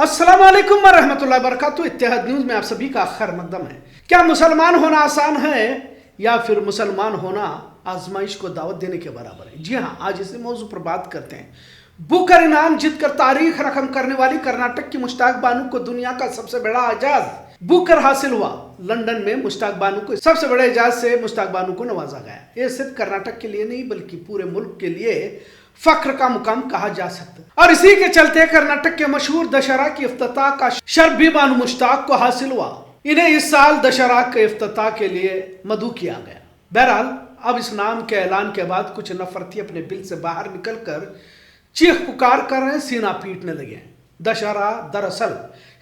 अस्सलाम वालेकुम वरहमतुल्लाहि वबरकातुहू। इत्तेहाद न्यूज़ में आप सभी का खैर मकदम है। क्या मुसलमान होना आसान है या फिर मुसलमान होना आजमाइश को दावत देने के बराबर है? जी हाँ, आज इसी मौजू पर बात करते हैं। बुकर इनाम जीतकर तारीख रकम करने वाली कर्नाटक की मुश्ताक बानू को दुनिया का सबसे बड़ा एजाज बुकर हासिल हुआ। लंदन में मुश्ताक बानू को सबसे बड़े एजाज से मुश्ताक बानू को नवाजा गया। ये सिर्फ कर्नाटक के लिए नहीं बल्कि पूरे मुल्क के लिए फख्र का मुकाम कहा जा सकता है। और इसी के चलते कर्नाटक के मशहूर दशहरा की इफ्तिताह का शर्फ भी बानू मुश्ताक को हासिल हुआ। इन्हें इस साल दशहरा के इफ्तिताह के लिए मदऊ किया गया। बहरहाल अब इस नाम के ऐलान के बाद कुछ नफरती अपने बिल से बाहर निकलकर चीख पुकार कर रहे, सीना पीटने लगे। दशहरा दरअसल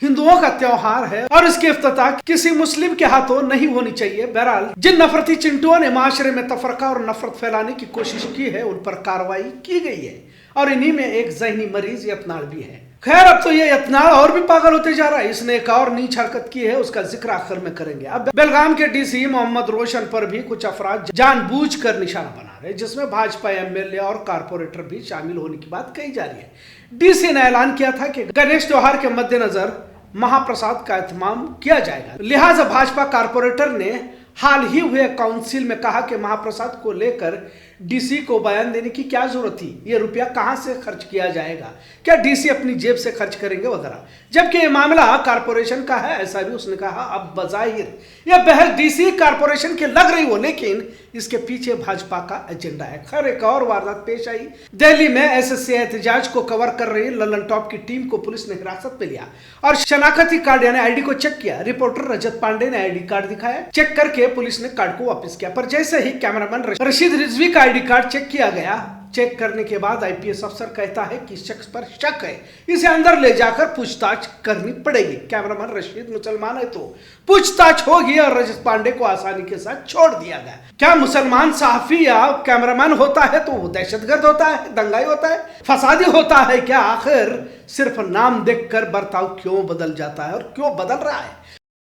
हिंदुओं का त्योहार है और इसकी इफ्तिताह किसी मुस्लिम के हाथों नहीं होनी चाहिए। बहरहाल जिन नफरती चिंटुओं ने माशरे में तफरका और नफरत फैलाने की कोशिश की है उन पर कार्रवाई की गई है और इन्हीं में एक जहनी मरीज यत्नाल भी है। खैर, अब तो ये यत्नाल और भी पागल होते जा रहा है। इसने एक और नीच हरकत की है, उसका जिक्र आखिर में करेंगे। अब बेलगाम के डीसी मोहम्मद रोशन पर भी कुछ अफराद जानबूझकर निशाना बना रहे, जिसमें भाजपा एमएलए और कारपोरेटर भी शामिल होने की बात कही जा रही है। डीसी ने ऐलान किया था कि गणेश त्योहार के मद्देनजर महाप्रसाद का एहतमाम किया जाएगा, लिहाजा भाजपा कारपोरेटर ने हाल ही हुए काउंसिल में कहा कि महाप्रसाद को लेकर डीसी को बयान देने की क्या जरूरत थी, ये रुपया कहां से खर्च किया जाएगा, क्या डीसी अपनी जेब से खर्च करेंगे वगैरह, जबकि ये मामला कारपोरेशन का है, ऐसा भी उसने कहा। अब बजाहिर यह बहस डीसी कारपोरेशन की लग रही हो, लेकिन इसके पीछे भाजपा का एजेंडा है। खैर, एक और वारदात पेश आई। दिल्ली में एसएससी एहतजाज को कवर कर रही ललन टॉप की टीम को पुलिस ने हिरासत में लिया और शनाख्ती कार्ड यानी आईडी को चेक किया। रिपोर्टर रजत पांडे ने आईडी कार्ड दिखाया, चेक करके पुलिस ने कार्ड को वापस किया। पर जैसे ही कैमरामैन रशीद रिजवी का आईडी कार्ड चेक किया गया, चेक करने के बाद आईपीएस अफसर कहता है कि शख्स पर शक है, इसे अंदर ले जाकर पूछताछ करनी पड़ेगी। कैमरामैन रशीद मुसलमान है तो पूछताछ होगी और रजत पांडे को आसानी के साथ छोड़ दिया गया। क्या मुसलमान सहाफी या कैमरामैन होता है तो वो दहशतगर्द होता है, दंगाई होता है, फसादी होता है क्या? आखिर सिर्फ नाम देखकर बर्ताव क्यों बदल जाता है और क्यों बदल रहा है?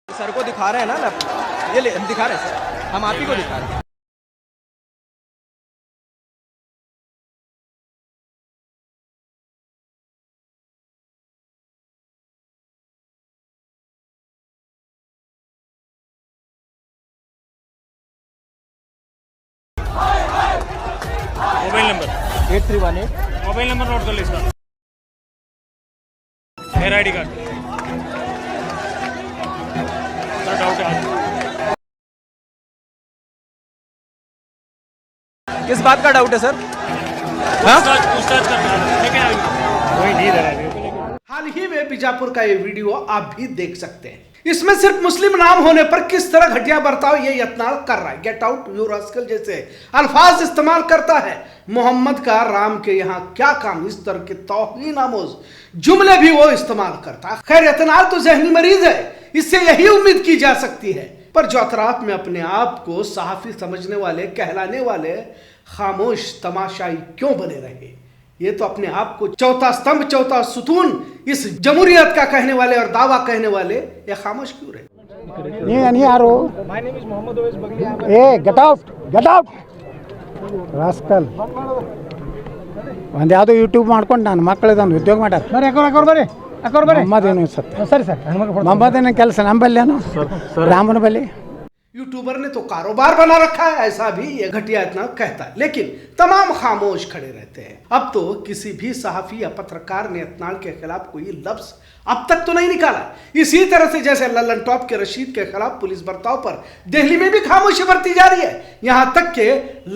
सर को दिखा रहे हैं ना, ये दिखा रहे हैं सर, हम आप ही को दिखा रहे हैं। Mobile number 8318 mobile number note कर लो इसका, मेरा आईडी कार्ड। सर डाउट है, किस बात का डाउट है सर? पूछताछ करना है, ठीक है? कोई नहीं दे रहा। हाल ही में बीजापुर का ये वीडियो आप भी देख सकते हैं। इसमें सिर्फ मुस्लिम नाम होने पर किस तरह घटिया बर्ताव ये यत्नाल कर रहा है। गेट आउट, यू रास्कल जैसे अल्फाज इस्तेमाल करता है। मोहम्मद का राम के यहाँ क्या काम, इस तरह के तौहीन आमोज जुमले भी वो इस्तेमाल करता है। खैर, यत्नाल तो जहनी मरीज है, इससे यही उम्मीद की जा सकती है। पर जो अतराफ में अपने आप को सहाफी समझने वाले कहलाने वाले खामोश तमाशाई क्यों बने रहे? ये तो अपने आप को चौथा स्तंभ, चौथा सुतून, इस जमहूरियत का कहने वाले और दावा कहने वाले ये खामोश क्यों रहे? नहीं यारो, my name is Mohammad Owais Bagaliya. ए गेट आउट ರಾಸ್ಕಲ್ ಒಂದು ಯಾವುದೋ ಯೂಟ್ಯೂಬ್ ಮಾಡ್ಕೊಂಡು ನಾನು ಮಕ್ಕಳದೊಂದು ಉದ್ಯೋಗ ಮಾಡ್ಯಾರ. ಬರ್ರಿ ನಮ್ಮದೇನು ಸತ್ಯ ಸರಿ ಸರ್, ನಮ್ಮದೇನು ಕೆಲಸ ನಂಬಲ್ಲೇನು ರಾಮನ ಬಲ್ಲಿ। यूट्यूबर ने तो कारोबार बना रखा है, ऐसा भी ये घटिया इतना कहता है, लेकिन तमाम खामोश खड़े रहते हैं। अब तो किसी भी सहाफी या पत्रकार ने यत्नाल के खिलाफ कोई लफ्ज अब तक तो नहीं निकाला। इसी तरह से जैसे ललन टॉप के रशीद के खिलाफ पुलिस बर्ताव पर दिल्ली में भी खामोशी बरती जा रही है, यहां तक के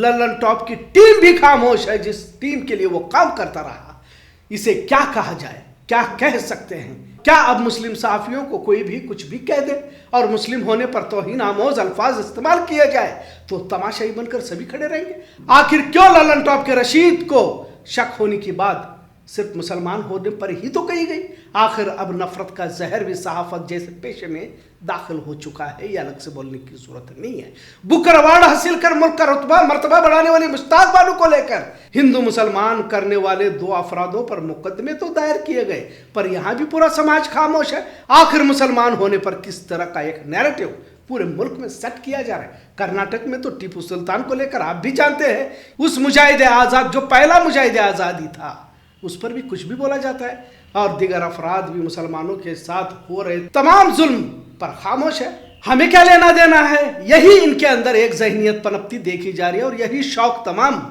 ललन टॉप की टीम भी खामोश है, जिस टीम के लिए वो काम करता रहा। इसे क्या कहा जाए, क्या कह सकते हैं? क्या अब मुस्लिम सहाफियों को कोई भी कुछ भी कह दे और मुस्लिम होने पर तौहीन आमोज अल्फाज इस्तेमाल किया जाए तो तमाशाई बनकर सभी खड़े रहेंगे? आखिर क्यों ललन टॉप के रशीद को शक होने की बात सिर्फ मुसलमान होने पर ही तो कही गई? आखिर अब नफरत का जहर भी सहाफत जैसे पेशे में दाखिल हो चुका है, ये अलग से बोलने की जरूरत नहीं है। बुकर अवार्ड हासिल कर मुल्क का रुतबा मर्तबा बढ़ाने वाली मुश्ताक बानू को लेकर हिंदू मुसलमान करने वाले दो अफरादों पर मुकदमे तो दायर किए गए, पर यहां भी पूरा समाज खामोश है। आखिर मुसलमान होने पर किस तरह का एक नैरेटिव पूरे मुल्क में सेट किया जा रहा है? कर्नाटक में तो टीपू सुल्तान को लेकर आप भी जानते हैं, उस मुजाहिद आजाद जो पहला मुजाहिद आजादी था, उस पर भी कुछ भी बोला जाता है। और दीगर अफराद भी मुसलमानों के साथ हो रहे तमाम जुल्म पर खामोश है। हमें क्या लेना देना है, यही इनके अंदर एक जहनियत पनपती देखी जा रही है और यही शौक तमाम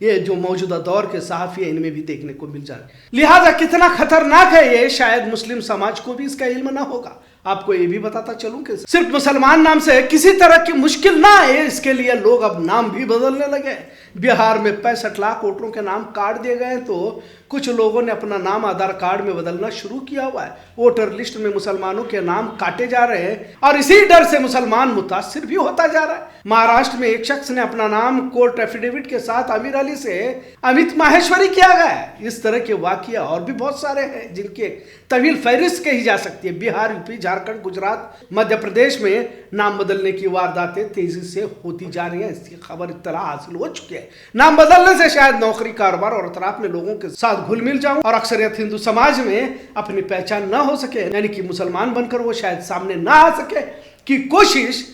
ये जो मौजूदा दौर के सहाफ़ी है इनमें भी देखने को मिल जा रहा है। लिहाजा कितना खतरनाक है ये, शायद मुस्लिम समाज को भी इसका इल्म ना होगा। आपको ये भी बताता चलूं कि सिर्फ मुसलमान नाम से किसी तरह की मुश्किल ना आए, इसके लिए लोग अब नाम भी बदलने लगे। बिहार में 65 लाख वोटरों के नाम काट दिए गए, तो कुछ लोगों ने अपना नाम आधार कार्ड में बदलना शुरू किया हुआ है। वोटर लिस्ट में मुसलमानों के नाम काटे जा रहे हैं और इसी डर से मुसलमान मुतासिर भी होता जा रहा है। महाराष्ट्र में एक शख्स ने अपना नाम कोर्ट एफिडेविट के साथ आमिर अली से अमित माहेश्वरी किया गया है। इस तरह के वाकया और भी बहुत सारे हैं जिनके तवील फहरिस्त कही जा सकती है। बिहार, यूपी, झारखंड, गुजरात, मध्य प्रदेश में नाम बदलने की वारदातें तेजी से होती जा रही है। इसकी खबर इत्तला हासिल हो चुकी है। नाम बदलने से शायद नौकरी, कारोबार और अतराफ में लोगों के साथ घुल मिल जाऊं और अक्सरियत हिंदू समाज में अपनी पहचान न हो सके, यानी कि मुसलमान बनकर वो शायद सामने ना आ सके की कोशिश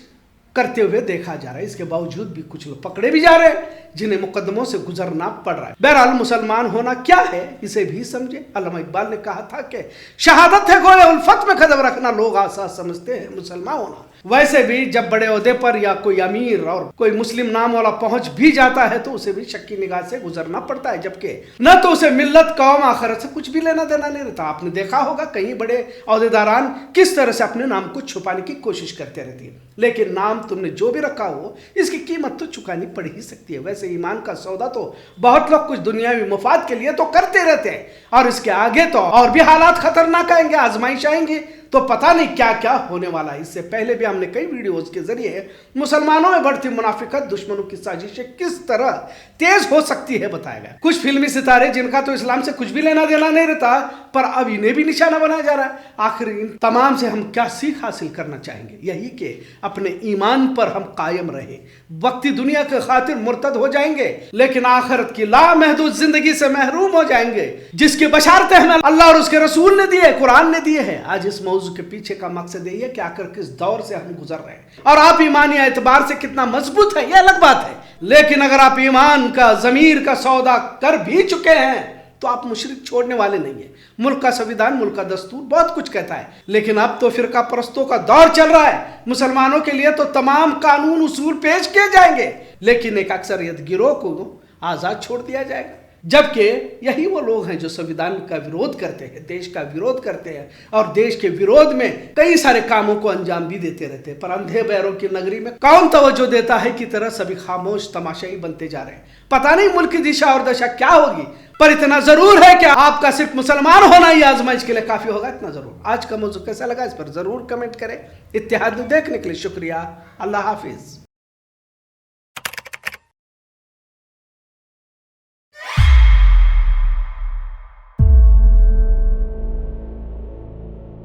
करते हुए देखा जा रहा है। इसके बावजूद भी कुछ लोग पकड़े भी जा रहे हैं जिन्हें मुकदमों से गुजरना पड़ रहा है। बहरहाल मुसलमान होना क्या है इसे भी समझे। अल्लामा इकबाल ने कहा था कि शहादत है गोए उल्फत में कदम रखना, लोग आसान समझते हैं मुसलमान होना। वैसे भी जब बड़े ओहदे पर या कोई अमीर और कोई मुस्लिम नाम वाला पहुंच भी जाता है तो उसे भी शक्की निगाह से गुजरना पड़ता है, जबकि न तो उसे मिल्लत, कौम, आखिरत से कुछ भी लेना देना नहीं रहता। आपने देखा होगा कई बड़े ओहदेदारान किस तरह से अपने नाम को छुपाने की कोशिश करते रहती है, लेकिन नाम तुमने जो भी रखा हो इसकी कीमत तो चुकानी पड़ ही सकती है। वैसे ईमान का सौदा तो बहुत लोग कुछ दुनियावी मुफाद के लिए तो करते रहते हैं और इसके आगे तो और भी हालात खतरनाक आएंगे, आजमाइश आएंगी, तो पता नहीं क्या क्या होने वाला है। इससे पहले भी हमने कई वीडियोस के जरिए मुसलमानों में बढ़ती मुनाफिकत, दुश्मनों की साजिशें किस तरह तेज हो सकती है बताया गया। कुछ फिल्मी सितारे जिनका तो इस्लाम से कुछ भी लेना देना नहीं रहता, पर अब इन्हें भी निशाना बनाया जा रहा है। आखिर इन तमाम से हम क्या सीख हासिल करना चाहेंगे? यही कि अपने ईमान पर हम कायम रहे। वक्ती दुनिया के खातिर मुर्तद हो जाएंगे लेकिन आखिरत की लामहदूद जिंदगी से महरूम हो जाएंगे, जिसकी बशारतें हमें अल्लाह और उसके रसूल ने दी है, कुरान ने दिए है। आज इस मौजू के पीछे का मकसद यही है कि आखिर किस दौर से हम गुजर रहे हैं और आप ईमानी एतबार से कितना मजबूत है, यह अलग बात है। लेकिन अगर आप ईमान का, जमीर का सौदा कर भी चुके हैं तो आप मुशरिक छोड़ने वाले नहीं है। मुल्क का संविधान, मुल्क का दस्तूर बहुत कुछ कहता है, लेकिन अब तो फिरका परस्तों का दौर चल रहा है। मुसलमानों के लिए तो तमाम कानून उसूल पेश किए जाएंगे लेकिन एक अक्सरियत गिरोह को आजाद छोड़ दिया जाएगा, जबकि यही वो लोग हैं जो संविधान का विरोध करते हैं, देश का विरोध करते हैं और देश के विरोध में कई सारे कामों को अंजाम भी देते रहते हैं। पर अंधे बैरों की नगरी में कौन तवज्जो देता है की तरह सभी खामोश तमाशाई बनते जा रहे हैं। पता नहीं मुल्क की दिशा और दशा क्या होगी, पर इतना जरूर है कि आपका सिर्फ मुसलमान होना ही आजमाइश के लिए काफी होगा, इतना जरूर। आज का मौजू कैसा लगा इस पर जरूर कमेंट करें। इत्तेहाद देखने के लिए शुक्रिया। अल्लाह हाफिज।